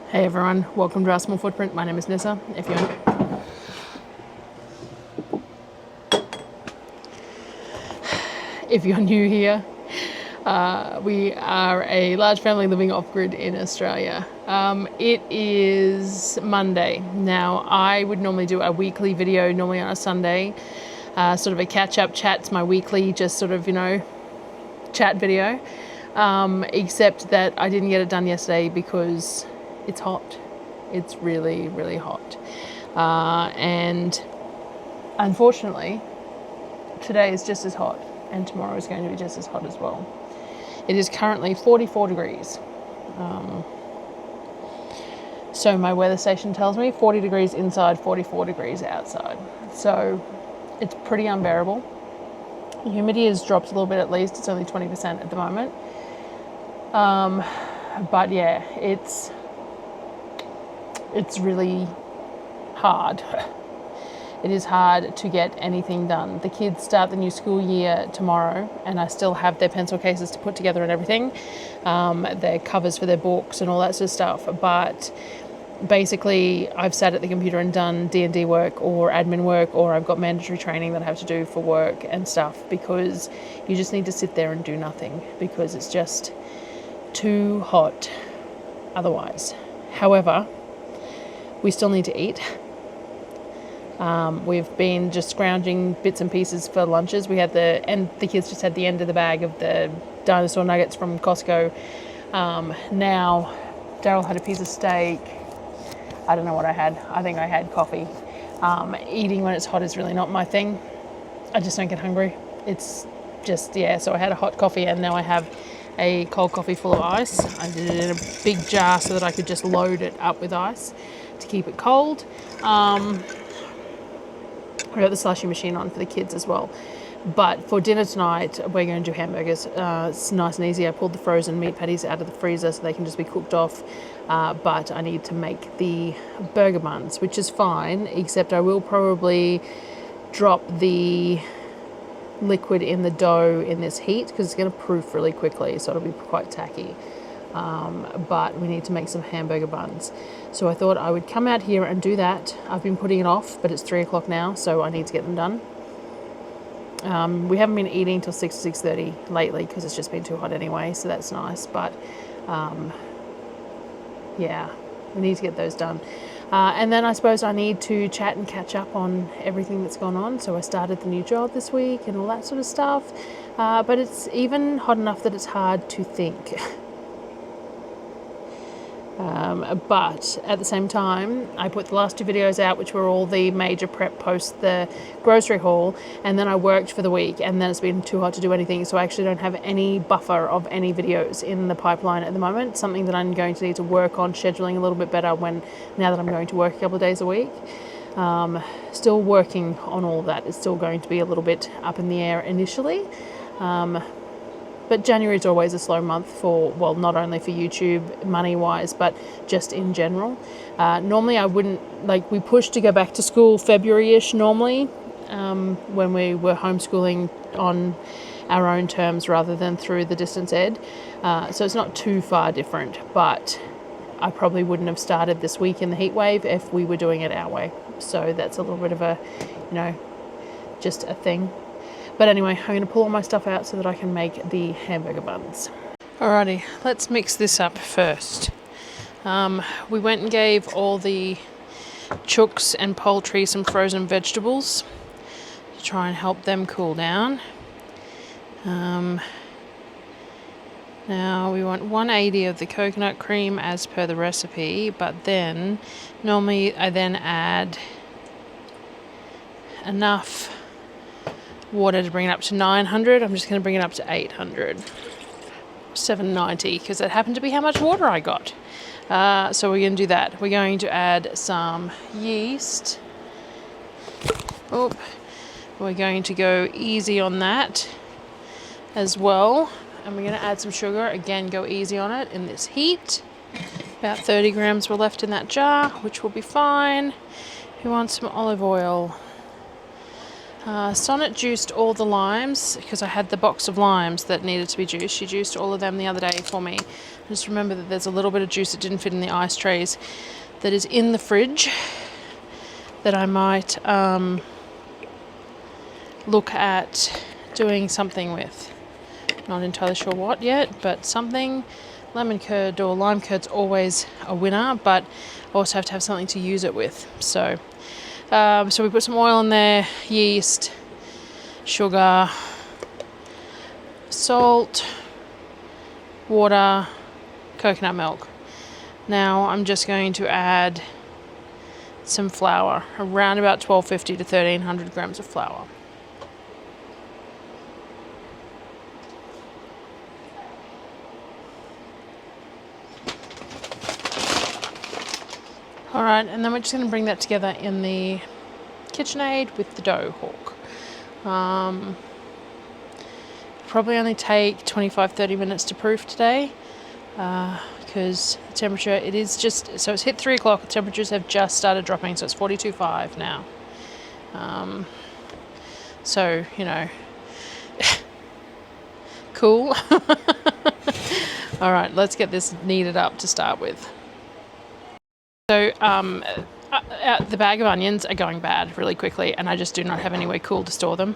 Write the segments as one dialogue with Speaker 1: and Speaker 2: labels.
Speaker 1: Hey everyone, welcome to our small footprint. My name is Nyssa. If you're new here, we are a large family living off-grid in Australia. It is Monday. Now, I would normally do a weekly video, normally on a Sunday, sort of a catch-up chat. It's my weekly, just sort of, chat video. Except that I didn't get it done yesterday because it's hot. It's really, really hot. And unfortunately, today is just as hot and tomorrow is going to be just as hot as well. It is currently 44 degrees. So my weather station tells me 40 degrees inside, 44 degrees outside. So it's pretty unbearable. The humidity has dropped a little bit at least. It's only 20% at the moment. But yeah, it's really hard. It is hard to get anything done. The kids start the new school year tomorrow and I still have their pencil cases to put together and everything, their covers for their books and all that sort of stuff. But basically I've sat at the computer and done D&D work or admin work, or I've got mandatory training that I have to do for work and stuff, because you just need to sit there and do nothing because it's just too hot otherwise. However, we still need to eat. We've been just scrounging bits and pieces for lunches. We had the kids just had the end of the bag of the dinosaur nuggets from Costco. Now, Darryl had a piece of steak. I don't know what I had. I think I had coffee. Eating when it's hot is really not my thing. I just don't get hungry. It's just, so I had a hot coffee and now I have a cold coffee full of ice. I did it in a big jar so that I could just load it up with ice to keep it cold. I got the slushy machine on for the kids as well. But for dinner tonight, we're going to do hamburgers. It's nice and easy. I pulled the frozen meat patties out of the freezer so they can just be cooked off. But I need to make the burger buns, which is fine, except I will probably drop the liquid in the dough in this heat because it's going to proof really quickly, so it'll be quite tacky. But we need to make some hamburger buns. So I thought I would come out here and do that. I've been putting it off, but it's 3 o'clock now, so I need to get them done. We haven't been eating till 6 to 6:30 lately because it's just been too hot anyway, so that's nice. But we need to get those done. And then I suppose I need to chat and catch up on everything that's gone on. So I started the new job this week and all that sort of stuff. But it's even hot enough that it's hard to think. But at the same time, I put the last 2 videos out, which were all the major prep post the grocery haul, and then I worked for the week, and then it's been too hot to do anything, so I actually don't have any buffer of any videos in the pipeline at the moment. Something that I'm going to need to work on scheduling a little bit better now that I'm going to work a couple of days a week. Still working on all of that. It's still going to be a little bit up in the air initially. But January is always a slow month not only for YouTube money-wise, but just in general. Normally I wouldn't, we push to go back to school February-ish normally, when we were homeschooling on our own terms rather than through the distance ed. So it's not too far different, but I probably wouldn't have started this week in the heat wave if we were doing it our way. So that's a little bit of a, just a thing. But anyway, I'm going to pull all my stuff out so that I can make the hamburger buns. Alrighty, let's mix this up first. We went and gave all the chooks and poultry some frozen vegetables to try and help them cool down. Now we want 180 of the coconut cream as per the recipe, but then normally I then add enough water to bring it up to 900. I'm just going to bring it up to 800, 790, because that happened to be how much water I got. So we're going to do that. We're going to add some yeast. We're going to go easy on that as well. And we're going to add some sugar. Again, go easy on it in this heat. About 30 grams were left in that jar, which will be fine. Who wants some olive oil? Sonnet juiced all the limes because I had the box of limes that needed to be juiced. She juiced all of them the other day for me. Just remember that there's a little bit of juice that didn't fit in the ice trays that is in the fridge that I might look at doing something with. Not entirely sure what yet, but something. Lemon curd or lime curd's always a winner, but I also have to have something to use it with. So we put some oil in there, yeast, sugar, salt, water, coconut milk. Now I'm just going to add some flour, around about 1250 to 1300 grams of flour. Alright, and then we're just going to bring that together in the KitchenAid with the dough hawk. Probably only take 25-30 minutes to proof today, because the temperature, it is just, so it's hit 3 o'clock, the temperatures have just started dropping, so it's 42.5 now. So, you know, cool. Alright, let's get this kneaded up to start with. So the bag of onions are going bad really quickly, and I just do not have anywhere cool to store them.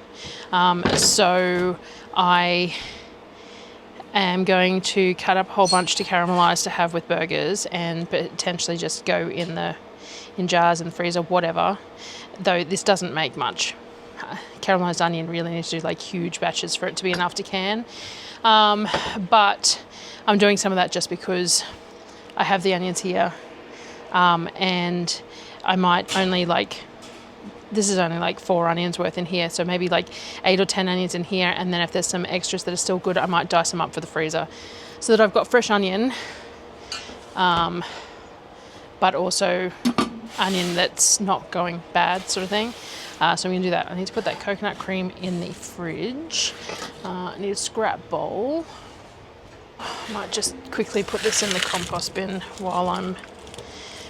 Speaker 1: So I am going to cut up a whole bunch to caramelize to have with burgers, and potentially just go in jars in the freezer, whatever. Though this doesn't make much. Caramelized onion really needs to do like huge batches for it to be enough to can. But I'm doing some of that just because I have the onions here. And I might only this is only like 4 onions worth in here, so maybe like 8 or 10 onions in here, and then if there's some extras that are still good, I might dice them up for the freezer so that I've got fresh onion, but also onion that's not going bad, sort of thing. So I'm going to do that. I need to put that coconut cream in the fridge. I need a scrap bowl. I might just quickly put this in the compost bin while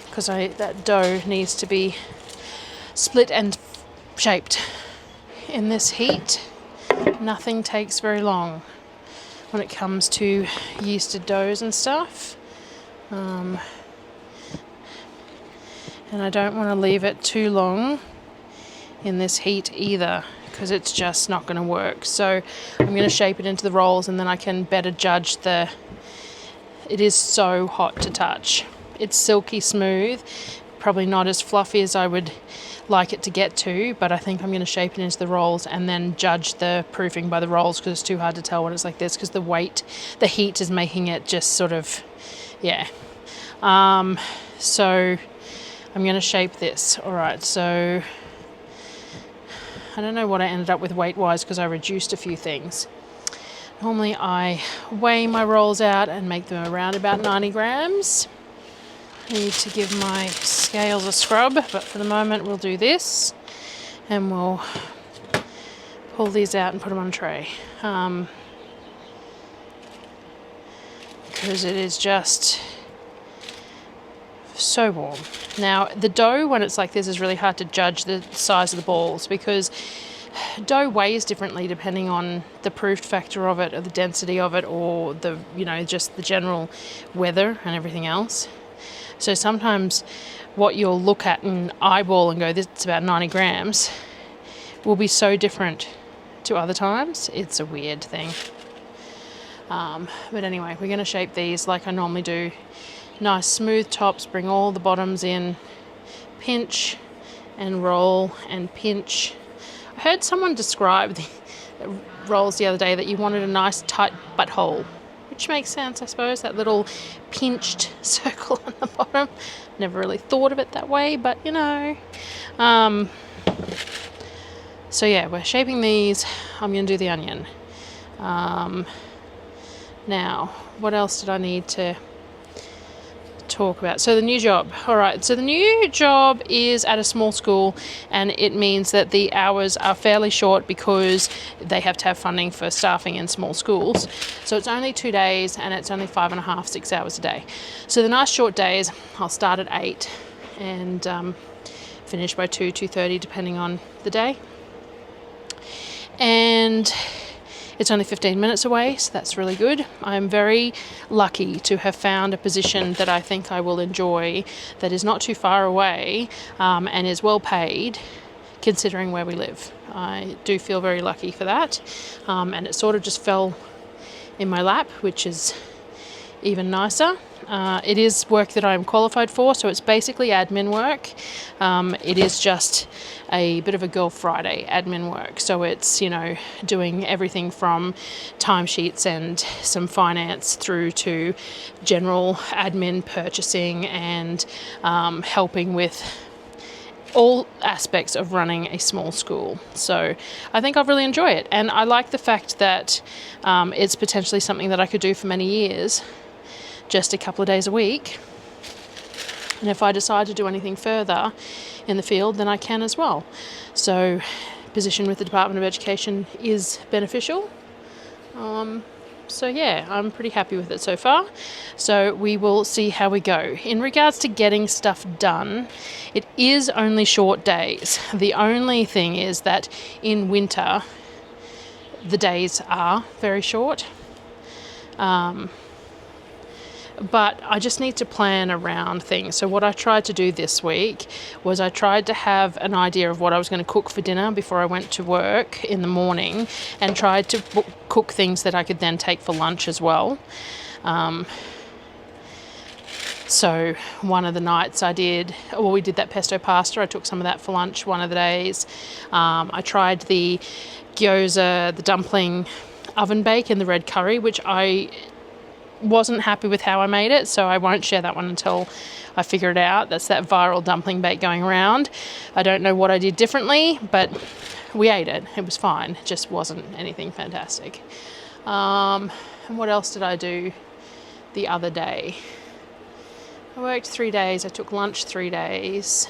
Speaker 1: because that dough needs to be split and shaped. In this heat, nothing takes very long when it comes to yeasted doughs and stuff. And I don't want to leave it too long in this heat either, because it's just not going to work. So I'm going to shape it into the rolls, and then I can better judge it is so hot to touch. It's silky smooth, probably not as fluffy as I would like it to get to, but I think I'm going to shape it into the rolls and then judge the proofing by the rolls, because it's too hard to tell when it's like this, because the heat is making it just sort of, yeah. So I'm going to shape this. All right, so I don't know what I ended up with weight-wise, because I reduced a few things. Normally I weigh my rolls out and make them around about 90 grams. I need to give my scales a scrub, but for the moment we'll do this, and we'll pull these out and put them on a tray, because it is just so warm. Now the dough, when it's like this, is really hard to judge the size of the balls, because dough weighs differently depending on the proof factor of it, or the density of it, or the, you know, just the general weather and everything else. So sometimes what you'll look at and eyeball and go, this is about 90 grams, will be so different to other times. It's a weird thing. But anyway, we're going to shape these like I normally do. Nice smooth tops, bring all the bottoms in, pinch and roll and pinch. I heard someone describe the rolls the other day that you wanted a nice tight butthole, which makes sense, I suppose, that little pinched circle on the bottom. Never really thought of it that way, but you know. So yeah, we're shaping these. I'm going to do the onion. Now, what else did I need to talk about? So the new job. All right, so the new job is at a small school, and it means that the hours are fairly short because they have to have funding for staffing in small schools. So it's only 2 days, and it's only 5.5, 6 hours a day. So the nice short days, I'll start at 8 and finish by 2:30, depending on the day. And It's only 15 minutes away, so that's really good. I'm very lucky to have found a position that I think I will enjoy, that is not too far away, and is well paid considering where we live. I do feel very lucky for that, and it sort of just fell in my lap, which is even nicer. It is work that I'm qualified for, so it's basically admin work. It is just a bit of a Girl Friday admin work, so it's, you know, doing everything from timesheets and some finance through to general admin, purchasing, and helping with all aspects of running a small school. So I think I'll really enjoy it, and I like the fact that it's potentially something that I could do for many years, just a couple of days a week. And if I decide to do anything further in the field, then I can as well. So position with the Department of Education is beneficial. So yeah, I'm pretty happy with it so far. So we will see how we go. In regards to getting stuff done, it is only short days. The only thing is that in winter, the days are very short. But I just need to plan around things. So what I tried to do this week was I tried to have an idea of what I was going to cook for dinner before I went to work in the morning, and tried to cook things that I could then take for lunch as well. So one of the nights we did that pesto pasta. I took some of that for lunch one of the days. I tried the gyoza, the dumpling oven bake in the red curry, which I wasn't happy with how I made it, so I won't share that one until I figure it out. That's that viral dumpling bake going around. I don't know what I did differently, but we ate it. It was fine. It just wasn't anything fantastic. And what else did I do the other day? I worked 3 days. I took lunch 3 days.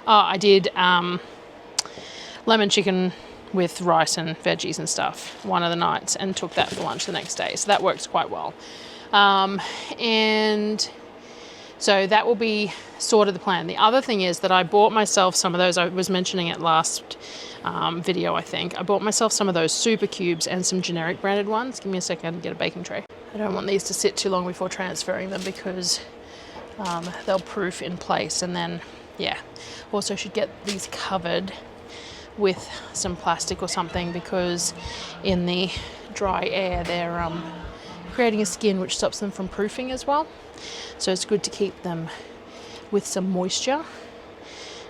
Speaker 1: I did lemon chicken with rice and veggies and stuff one of the nights, and took that for lunch the next day. So that works quite well. And so that will be sort of the plan. The other thing is that I bought myself some of those, I was mentioning it last video, I think. I bought myself some of those super cubes and some generic branded ones. Give me a second to get a baking tray. I don't want these to sit too long before transferring them, because they'll proof in place, and then, yeah. Also should get these covered with some plastic or something, because in the dry air they're creating a skin which stops them from proofing as well. So it's good to keep them with some moisture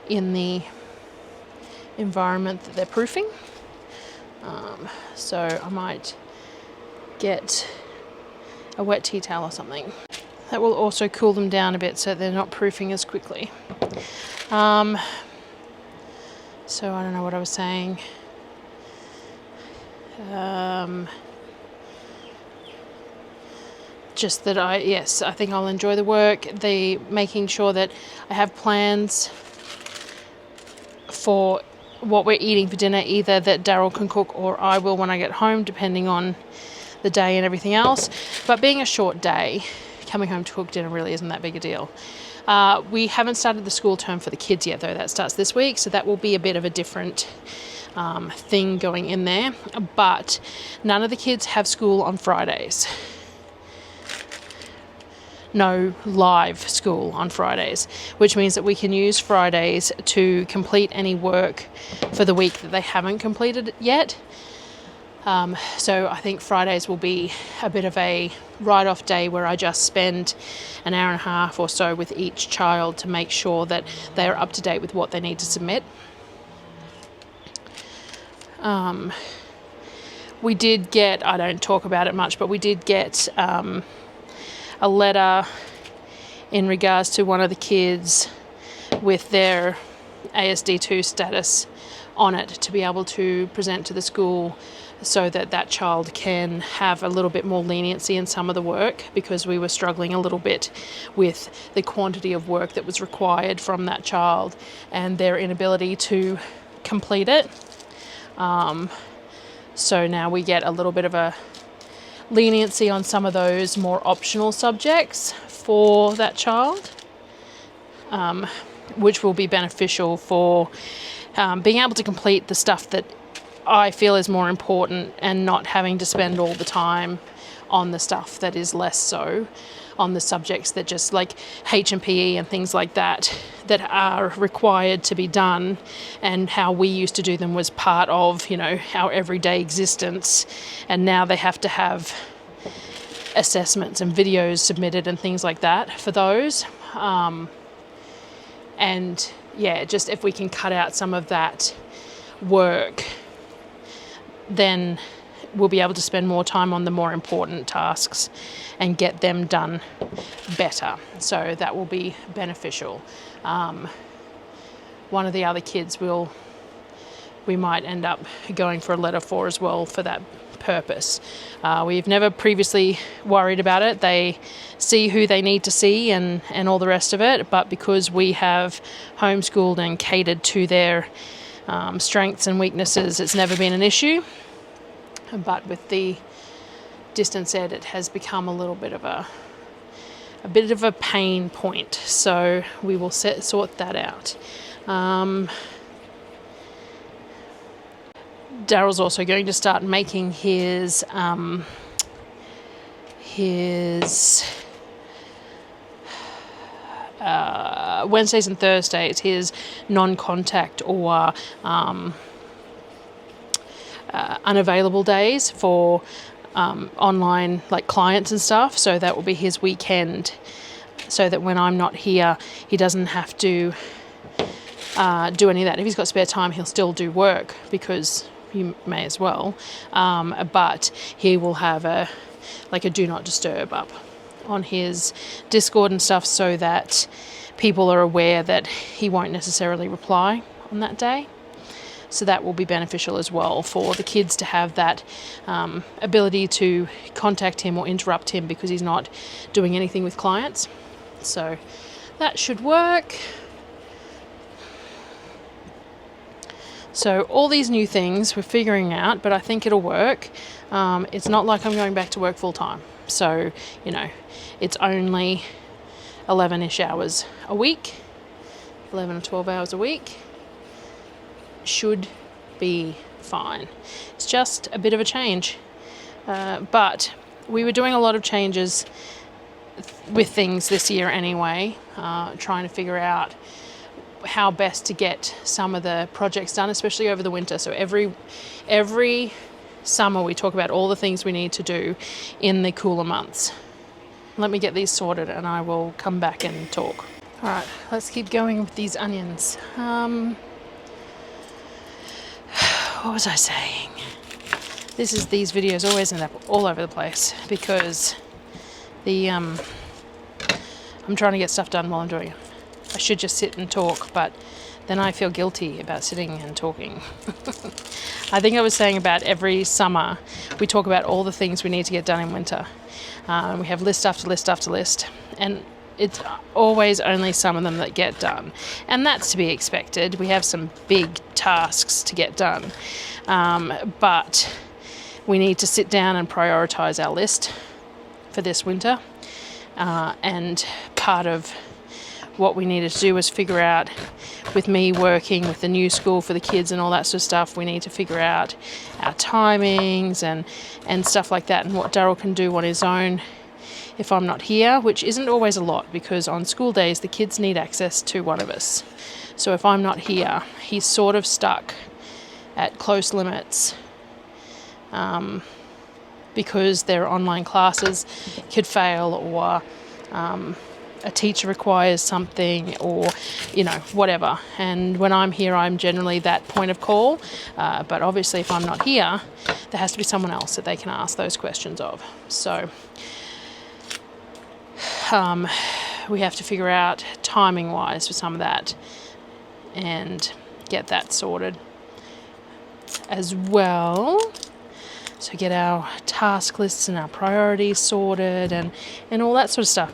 Speaker 1: in the environment that they're proofing. So I might get a wet tea towel or something. That will also cool them down a bit so they're not proofing as quickly. So I don't know what I was saying. Just that I think I'll enjoy the work. Making sure that I have plans for what we're eating for dinner, either that Darryl can cook or I will when I get home, depending on the day and everything else. But being a short day, coming home to cook dinner really isn't that big a deal. We haven't started the school term for the kids yet, though. That starts this week, so that will be a bit of a different thing going in there. But none of the kids have school on Fridays. No live school on Fridays, which means that we can use Fridays to complete any work for the week that they haven't completed yet. So I think Fridays will be a bit of a write-off day, where I just spend an hour and a half or so with each child to make sure that they are up to date with what they need to submit. We did get, I don't talk about it much, but we did get a letter in regards to one of the kids with their ASD2 status on it, to be able to present to the school, so that that child can have a little bit more leniency in some of the work, because we were struggling a little bit with the quantity of work that was required from that child and their inability to complete it. So now we get a little bit of a leniency on some of those more optional subjects for that child, which will be beneficial for being able to complete the stuff that I feel is more important, and not having to spend all the time on the stuff that is less so, on the subjects that just like H&PE and things like that are required to be done, and how we used to do them was part of, you know, our everyday existence, and now they have to have assessments and videos submitted and things like that for those. And yeah, just if we can cut out some of that work, then we'll be able to spend more time on the more important tasks and get them done better. So that will be beneficial. One of the other kids we might end up going for a letter for as well for that purpose. We've never previously worried about it. They see who they need to see and all the rest of it, but because we have homeschooled and catered to their strengths and weaknesses, it's never been an issue. But with the distance ed, it has become a little bit of a pain point. So we will sort that out. Darryl's also going to start making his Wednesdays and Thursdays, his non-contact or unavailable days for online like clients and stuff. So that will be his weekend, so that when I'm not here, he doesn't have to do any of that. If he's got spare time, he'll still do work, because you may as well, but he will have a do not disturb up on his Discord and stuff, so that people are aware that he won't necessarily reply on that day. So that will be beneficial as well for the kids to have that ability to contact him or interrupt him because he's not doing anything with clients. So that should work. So all these new things we're figuring out, but I think it'll work. It's not like I'm going back to work full time. So, you know, it's only 11-ish hours a week, 11 or 12 hours a week. Should be fine. It's just a bit of a change. But we were doing a lot of changes with things this year anyway, trying to figure out how best to get some of the projects done, especially over the winter. So every summer we talk about all the things we need to do in the cooler months. Let me get these sorted and I will come back and talk. All right, let's keep going with these onions. What was I saying? These videos always end up all over the place because I'm trying to get stuff done while I'm doing it. I should just sit and talk, but then I feel guilty about sitting and talking. I think I was saying about every summer we talk about all the things we need to get done in winter. We have list after list after list, and it's always only some of them that get done. And that's to be expected. We have some big tasks to get done. But we need to sit down and prioritise our list for this winter. And part of what we needed to do was figure out, with me working with the new school for the kids and all that sort of stuff, we need to figure out our timings and stuff like that, and what Darryl can do on his own if I'm not here, which isn't always a lot, because on school days the kids need access to one of us. So if I'm not here, he's sort of stuck at close limits, because their online classes could fail, or a teacher requires something, or, you know, whatever. And when I'm here, I'm generally that point of call. But obviously if I'm not here, there has to be someone else that they can ask those questions of. So we have to figure out timing wise for some of that and get that sorted as well. So get our task lists and our priorities sorted and all that sort of stuff.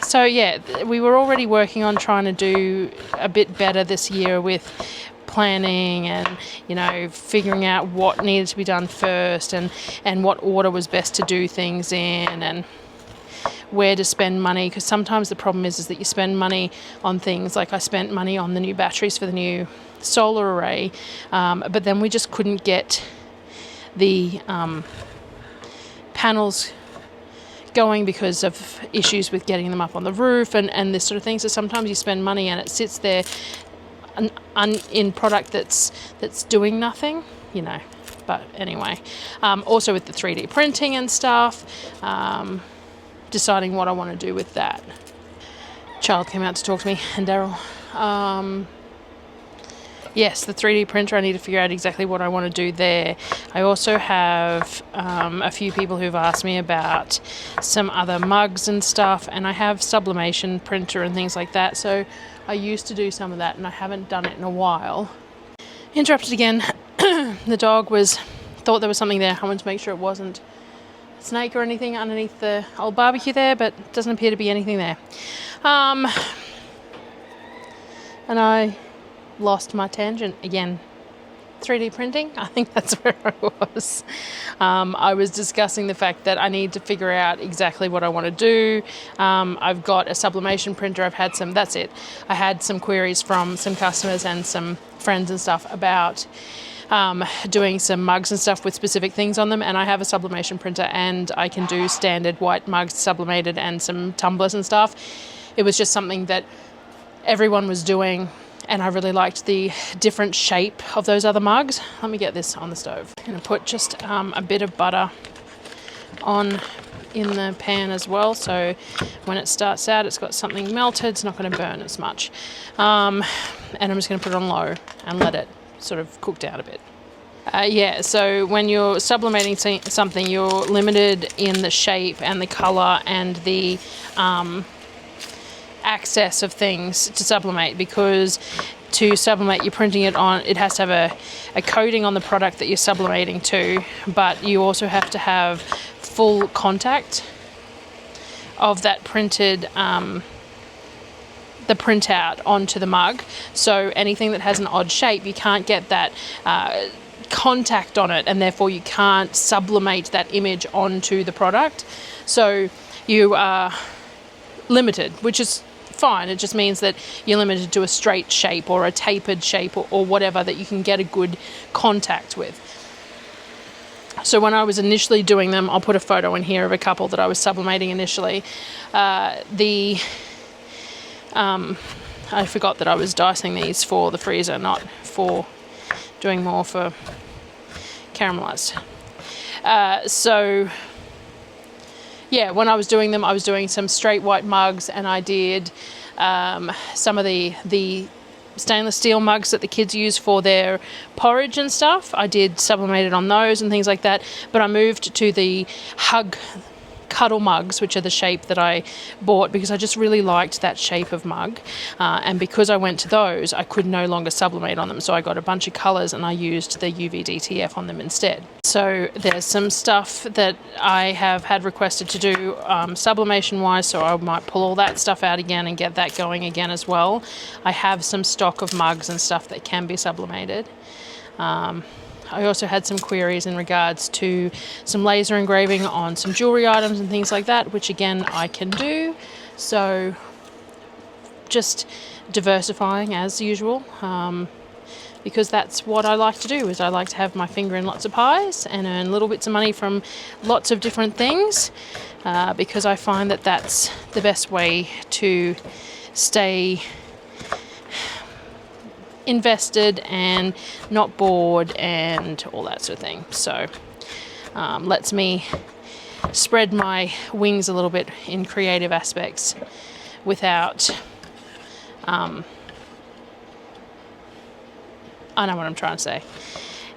Speaker 1: So yeah, we were already working on trying to do a bit better this year with planning and, you know, figuring out what needed to be done first and what order was best to do things in. And where to spend money, because sometimes the problem is that you spend money on things like I spent money on the new batteries for the new solar array, but then we just couldn't get the panels going because of issues with getting them up on the roof and this sort of thing. So sometimes you spend money and it sits there in product that's doing nothing, you know. But anyway, also with the 3D printing and stuff, deciding what I want to do with that. Child came out to talk to me, and Darryl. Yes, the 3D printer, I need to figure out exactly what I want to do there. I also have a few people who've asked me about some other mugs and stuff, and I have sublimation printer and things like that, so I used to do some of that and I haven't done it in a while. Interrupted again. The dog thought there was something there. I wanted to make sure it wasn't a snake or anything underneath the old barbecue there, but it doesn't appear to be anything there. And I lost my tangent again. 3D printing, I think that's where I was. I was discussing the fact that I need to figure out exactly what I want to do. I've got a sublimation printer. That's it. I had some queries from some customers and some friends and stuff about doing some mugs and stuff with specific things on them, and I have a sublimation printer and I can do standard white mugs sublimated and some tumblers and stuff. It was just something that everyone was doing, and I really liked the different shape of those other mugs. Let me get this on the stove. I'm going to put just a bit of butter on in the pan as well, so when it starts out it's got something melted, it's not going to burn as much. And I'm just going to put it on low and let it sort of cook down a bit. Yeah, so when you're sublimating something, you're limited in the shape and the colour and the access of things to sublimate, because to sublimate you're printing it on, it has to have a coating on the product that you're sublimating to, but you also have to have full contact of that printed the printout onto the mug. So anything that has an odd shape, you can't get that contact on it, and therefore you can't sublimate that image onto the product. So you are limited, which is fine. It just means that you're limited to a straight shape or a tapered shape or whatever that you can get a good contact with. So when I was initially doing them, I'll put a photo in here of a couple that I was sublimating initially. I forgot that I was dicing these for the freezer, not for doing more for caramelized. So yeah, when I was doing them, I was doing some straight white mugs, and I did some of the stainless steel mugs that the kids use for their porridge and stuff. I did sublimated on those and things like that, but I moved to the cuddle mugs, which are the shape that I bought because I just really liked that shape of mug, and because I went to those, I could no longer sublimate on them, so I got a bunch of colours and I used the UV DTF on them instead. So there's some stuff that I have had requested to do sublimation wise, so I might pull all that stuff out again and get that going again as well. I have some stock of mugs and stuff that can be sublimated. I also had some queries in regards to some laser engraving on some jewellery items and things like that, which again I can do. So just diversifying as usual, because that's what I like to do, is I like to have my finger in lots of pies and earn little bits of money from lots of different things, because I find that that's the best way to stay invested and not bored and all that sort of thing. So lets me spread my wings a little bit in creative aspects without I know what I'm trying to say.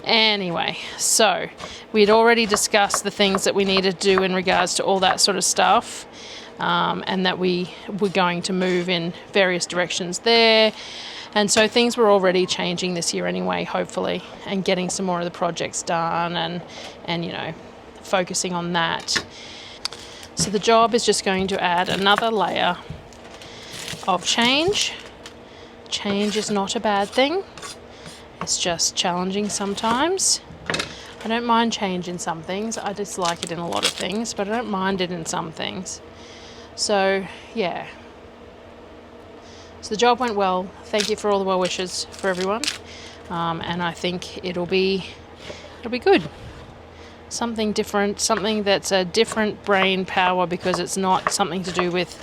Speaker 1: Anyway, so we'd already discussed the things that we needed to do in regards to all that sort of stuff, and that we were going to move in various directions there. And so things were already changing this year anyway, hopefully, and getting some more of the projects done and you know, focusing on that. So the job is just going to add another layer of change. Change is not a bad thing. It's just challenging sometimes. I don't mind change in some things. I dislike it in a lot of things, but I don't mind it in some things. So yeah, so the job went well. Thank you for all the well wishes for everyone, and I think it'll be good. Something different, something that's a different brain power, because it's not something to do with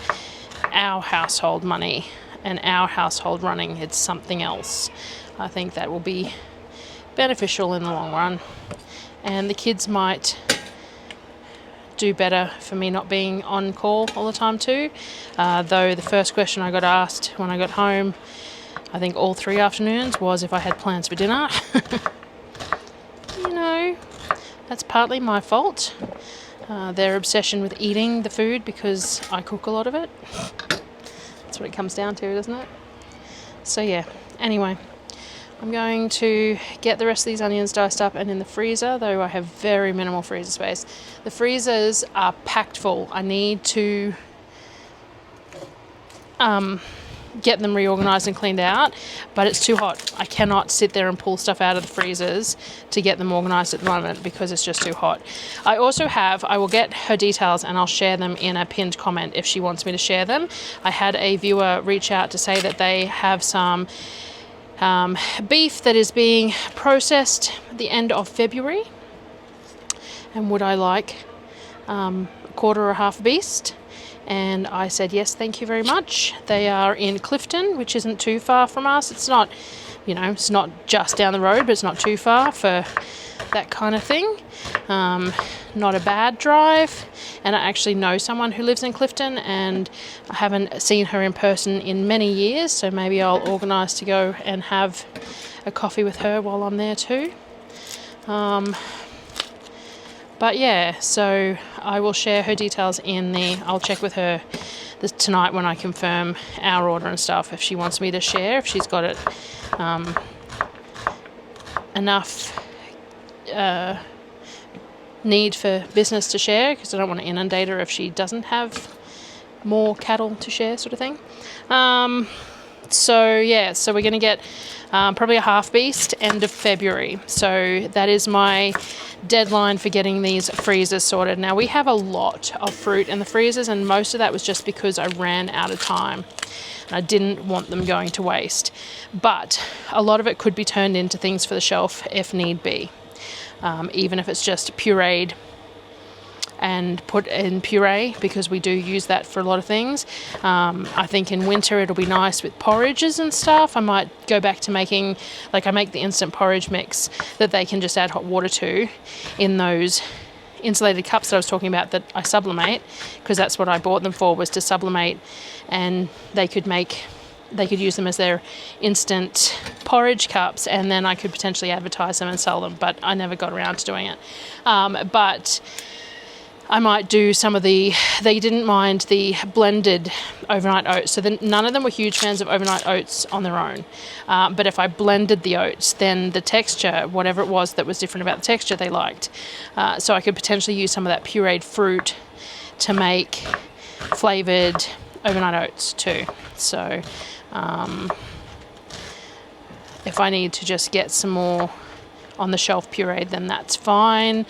Speaker 1: our household money and our household running. It's something else. I think that will be beneficial in the long run, and the kids might do better for me not being on call all the time too. Though the first question I got asked when I got home, I think all 3 afternoons, was if I had plans for dinner. You know, that's partly my fault. Their obsession with eating the food, because I cook a lot of it. That's what it comes down to, doesn't it? So yeah, anyway, I'm going to get the rest of these onions diced up and in the freezer, though I have very minimal freezer space. The freezers are packed full. I need to get them reorganised and cleaned out, but it's too hot. I cannot sit there and pull stuff out of the freezers to get them organised at the moment, because it's just too hot. I will get her details and I'll share them in a pinned comment if she wants me to share them. I had a viewer reach out to say that they have some beef that is being processed at the end of February, and would I like a quarter or half a beast? And I said, yes, thank you very much. They are in Clifton, which isn't too far from us. It's not, it's not just down the road, but it's not too far for that kind of thing. Not a bad drive. And I actually know someone who lives in Clifton, and I haven't seen her in person in many years. So maybe I'll organise to go and have a coffee with her while I'm there too. But yeah, so I will share her details I'll check with her tonight when I confirm our order and stuff, if she wants me to share, if she's got it enough need for business to share, because I don't want to inundate her if she doesn't have more cattle to share, sort of thing. So yeah, so we're going to get probably a half beast end of February. So that is my deadline for getting these freezers sorted. Now, we have a lot of fruit in the freezers, and most of that was just because I ran out of time. I didn't want them going to waste. But a lot of it could be turned into things for the shelf if need be. Even if it's just pureed and put in puree, because we do use that for a lot of things. I think in winter it'll be nice with porridges and stuff. I might go back to making, I make the instant porridge mix that they can just add hot water to in those insulated cups that I was talking about that I sublimate, because that's what I bought them for, was to sublimate, and they could use them as their instant porridge cups, and then I could potentially advertise them and sell them, but I never got around to doing it. But I might do they didn't mind the blended overnight oats. So none of them were huge fans of overnight oats on their own. But if I blended the oats, then the texture, whatever it was that was different about the texture, they liked. So I could potentially use some of that pureed fruit to make flavoured overnight oats too. So if I need to just get some more on the shelf pureed, then that's fine.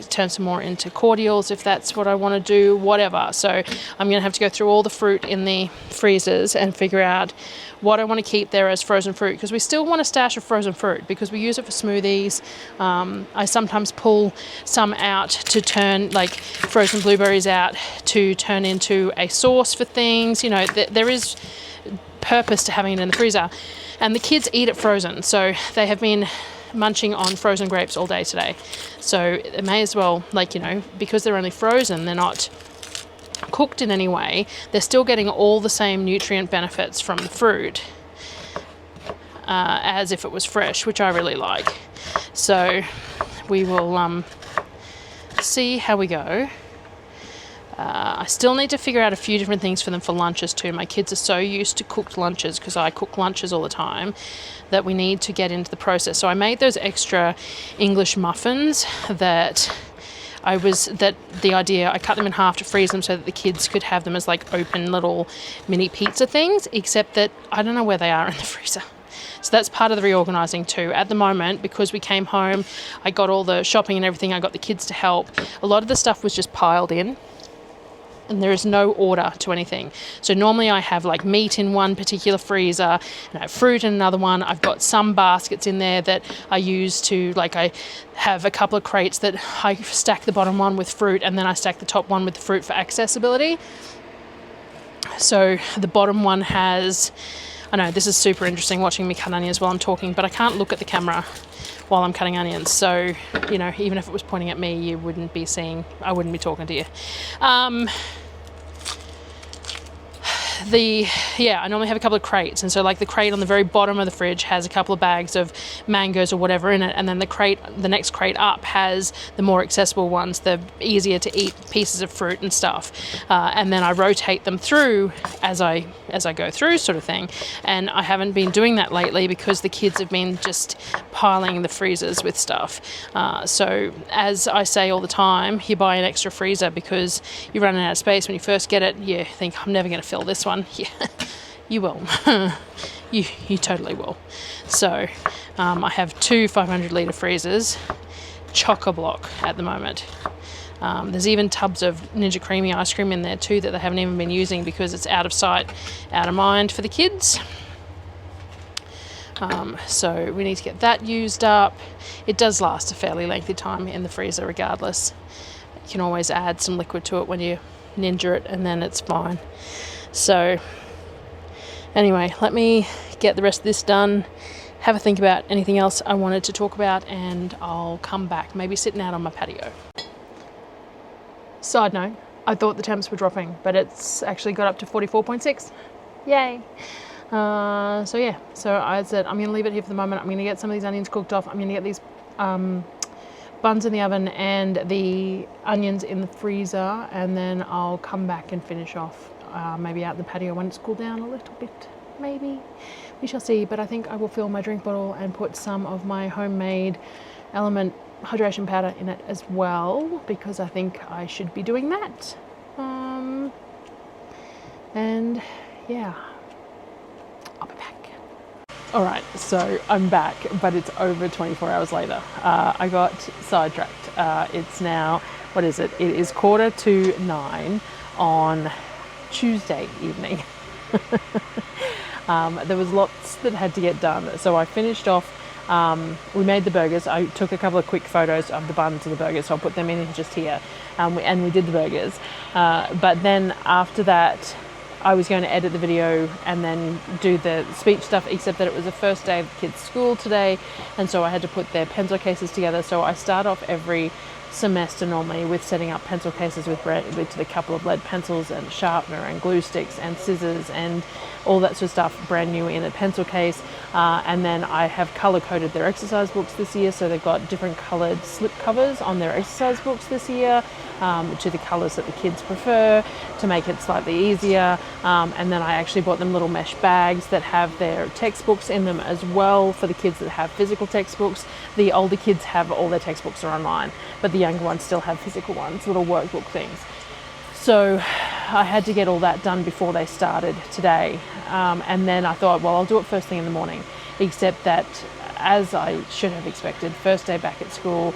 Speaker 1: Turn some more into cordials if that's what I want to do, whatever. So I'm going to have to go through all the fruit in the freezers and figure out what I want to keep there as frozen fruit, because we still want a stash of frozen fruit because we use it for smoothies. I sometimes pull some out to turn, frozen blueberries out to turn into a sauce for things. There is purpose to having it in the freezer, and the kids eat it frozen, so they have been munching on frozen grapes all day today. So it may as well, because they're only frozen, they're not cooked in any way, they're still getting all the same nutrient benefits from the fruit as if it was fresh, which I really like. So we will see how we go. I still need to figure out a few different things for them for lunches too. My kids are so used to cooked lunches, because I cook lunches all the time, that we need to get into the process. So I made those extra English muffins that I cut them in half to freeze them so that the kids could have them as open little mini pizza things, except that I don't know where they are in the freezer. So that's part of the reorganising too. At the moment, because we came home, I got all the shopping and everything, I got the kids to help. A lot of the stuff was just piled in. and there is no order to anything. So normally I have like meat in one particular freezer and I have fruit in another one. I've got some baskets in there that I use to, like, I have a couple of crates that I stack the bottom one with fruit and then I stack the top one with the fruit for accessibility. So the bottom one has, I know this is super interesting watching me cut onions while I'm talking, but I can't look at the camera while I'm cutting onions, so you know, even if it was pointing at me, you wouldn't be seeing, I wouldn't be talking to you. I normally have a couple of crates, and so like the crate on the very bottom of the fridge has a couple of bags of mangoes or whatever in it, and then the next crate up has the more accessible ones, the easier to eat pieces of fruit and stuff, and then I rotate them through as I go through, sort of thing. And I haven't been doing that lately because the kids have been just piling the freezers with stuff. So as I say all the time, you buy an extra freezer because you're running out of space when you first get it. You think, I'm never going to fill this one. Yeah, you will. you totally will. So I have 2 500-litre freezers, chock-a-block at the moment. There's even tubs of Ninja Creamy ice cream in there too that they haven't even been using because it's out of sight, out of mind for the kids. So we need to get that used up. It does last a fairly lengthy time in the freezer regardless. You can always add some liquid to it when you Ninja it and then it's fine. So anyway, let me get the rest of this done, have a think about anything else I wanted to talk about, and I'll come back, maybe sitting out on my patio. Side note, I thought the temps were dropping, but it's actually got up to 44.6. Yay. So yeah, so I said I'm going to leave it here for the moment. I'm going to get some of these onions cooked off. I'm going to get these buns in the oven and the onions in the freezer, and then I'll come back and finish off maybe out in the patio when it's cooled down a little bit, maybe. We shall see, but I think I will fill my drink bottle and put some of my homemade Element hydration powder in it as well, because I think I should be doing that. And yeah, I'll be back. All right, so I'm back, but it's over 24 hours later. I got sidetracked. It's now, what is it? It is 8:45 on Tuesday evening. There was lots that had to get done, so I finished off. We made the burgers. I took a couple of quick photos of the buns and the burgers, so I'll put them in just here. And we did the burgers. But then after that, I was going to edit the video and then do the speech stuff, except that it was the first day of the kids' school today, and so I had to put their pencil cases together. So I start off every semester normally with setting up pencil cases with a couple of lead pencils and sharpener and glue sticks and scissors and all that sort of stuff brand new in a pencil case. And then I have color coded their exercise books this year, so they've got different colored slip covers on their exercise books this year, to the colors that the kids prefer, to make it slightly easier. And then I actually bought them little mesh bags that have their textbooks in them as well for the kids that have physical textbooks. The older kids have all their textbooks are online, but the younger ones still have physical ones, little workbook things. So I had to get all that done before they started today. And then I thought, well, I'll do it first thing in the morning, except that, as I should have expected, first day back at school,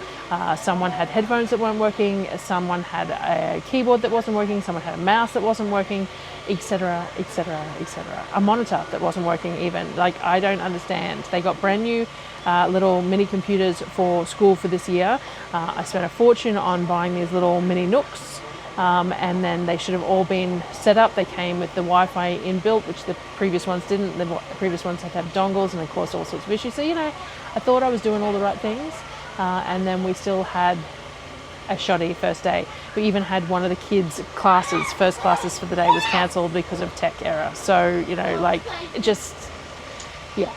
Speaker 1: someone had headphones that weren't working, someone had a keyboard that wasn't working, someone had a mouse that wasn't working, etc., etc., etc. A monitor that wasn't working even. Like, I don't understand. They got brand new little mini computers for school for this year. I spent a fortune on buying these little mini Nooks. And then they should have all been set up. They came with the Wi-Fi inbuilt, which the previous ones didn't. The previous ones had to have dongles and of course all sorts of issues. So, you know, I thought I was doing all the right things. And then we still had a shoddy first day. We even had one of the kids' classes, first classes for the day, was cancelled because of tech error. So, you know, like, it just, yeah.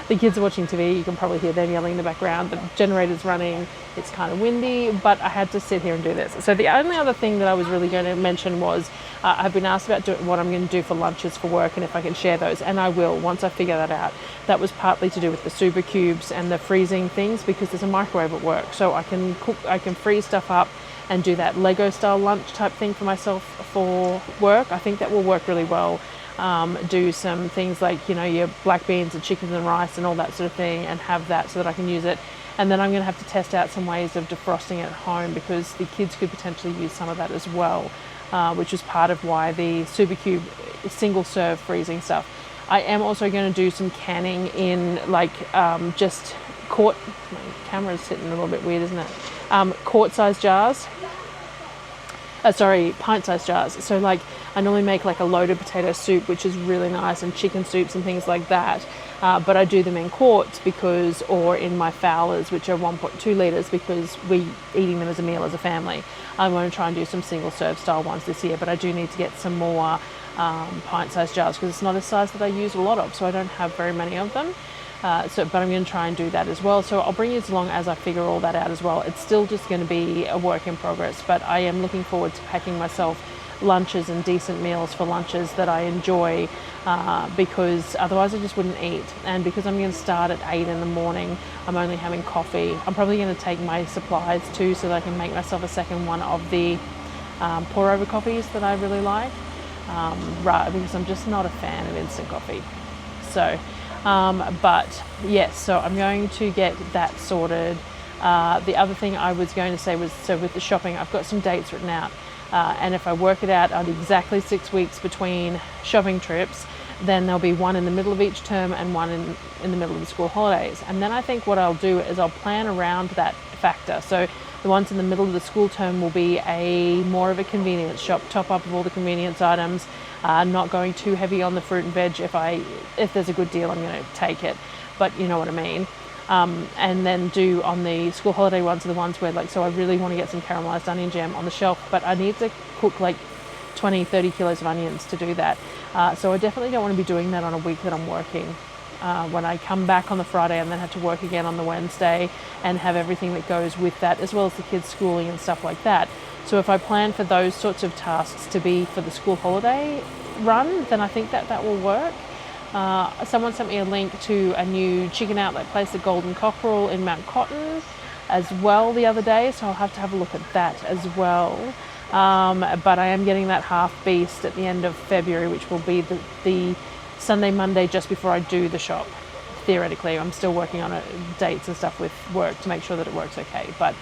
Speaker 1: The kids are watching TV, you can probably hear them yelling in the background, the generator's running, it's kind of windy, but I had to sit here and do this. So the only other thing that I was really going to mention was I've been asked about what I'm going to do for lunches for work and if I can share those, and I will once I figure that out. That was partly to do with the super cubes and the freezing things, because there's a microwave at work, so I can cook, I can freeze stuff up and do that Lego style lunch type thing for myself for work. I think that will work really well. Do some things like, you know, your black beans and chickens and rice and all that sort of thing, and have that so that I can use it. And then I'm going to have to test out some ways of defrosting it at home, because the kids could potentially use some of that as well, which is part of why the Super Cube single serve freezing stuff. I am also going to do some canning in like just quart. My camera's sitting a little bit weird, isn't it? Quart-sized jars. Pint-sized jars. So like I normally make like a loaded potato soup, which is really nice, and chicken soups and things like that. But I do them in quarts because, or in my fowlers, which are 1.2 litres, because we eating them as a meal as a family. I'm going to try and do some single serve style ones this year, but I do need to get some more pint-sized jars, because it's not a size that I use a lot of, so I don't have very many of them. But I'm going to try and do that as well. So I'll bring you along as I figure all that out as well. It's still just going to be a work in progress, but I am looking forward to packing myself lunches and decent meals for lunches that I enjoy, because otherwise I just wouldn't eat. And because I'm going to start at 8 in the morning, I'm only having coffee. I'm probably going to take my supplies too, so that I can make myself a second one of the pour over coffees that I really like, because I'm just not a fan of instant coffee. So but yes, so I'm going to get that sorted. The other thing I was going to say was, so with the shopping, I've got some dates written out, and if I work it out, I'd exactly 6 weeks between shopping trips. Then there'll be one in the middle of each term and one in the middle of the school holidays. And then I think what I'll do is I'll plan around that factor. So the ones in the middle of the school term will be more of a convenience shop, top up of all the convenience items, not going too heavy on the fruit and veg. If there's a good deal, I'm going to take it, but you know what I mean. And then do on the school holiday ones are the ones where, like, so I really want to get some caramelized onion jam on the shelf, but I need to cook like 20-30 kilos of onions to do that. So I definitely don't want to be doing that on a week that I'm working. When I come back on the Friday and then have to work again on the Wednesday and have everything that goes with that, as well as the kids' schooling and stuff like that. So if I plan for those sorts of tasks to be for the school holiday run, then I think that will work. Someone sent me a link to a new chicken outlet place, the Golden Cockerel in Mount Cotton, as well the other day, so I'll have to have a look at that as well. But I am getting that half beast at the end of February, which will be the Sunday, Monday, just before I do the shop. Theoretically, I'm still working on dates and stuff with work to make sure that it works okay. But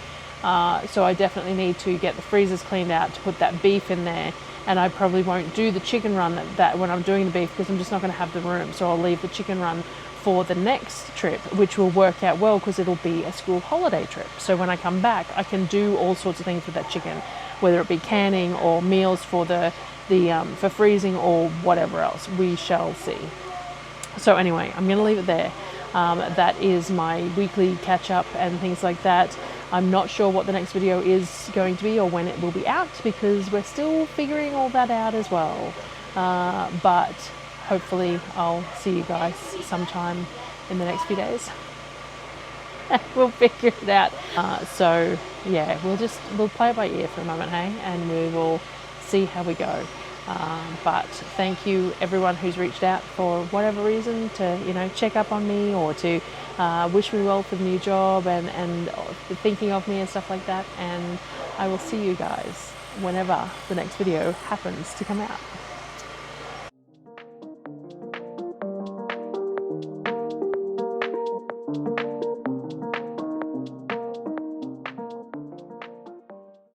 Speaker 1: so I definitely need to get the freezers cleaned out to put that beef in there. And I probably won't do the chicken run that when I'm doing the beef, because I'm just not going to have the room. So I'll leave the chicken run for the next trip, which will work out well because it'll be a school holiday trip. So when I come back, I can do all sorts of things with that chicken, whether it be canning or meals for for freezing or whatever else. We shall see. So anyway, I'm going to leave it there. That is my weekly catch up and things like that. I'm not sure what the next video is going to be or when it will be out, because we're still figuring all that out as well. But hopefully I'll see you guys sometime in the next few days. We'll figure it out. So yeah, we'll play it by ear for a moment, hey, and we will see how we go. But thank you everyone who's reached out for whatever reason to check up on me or to wish me well for the new job and thinking of me and stuff like that. And I will see you guys whenever the next video happens to come out.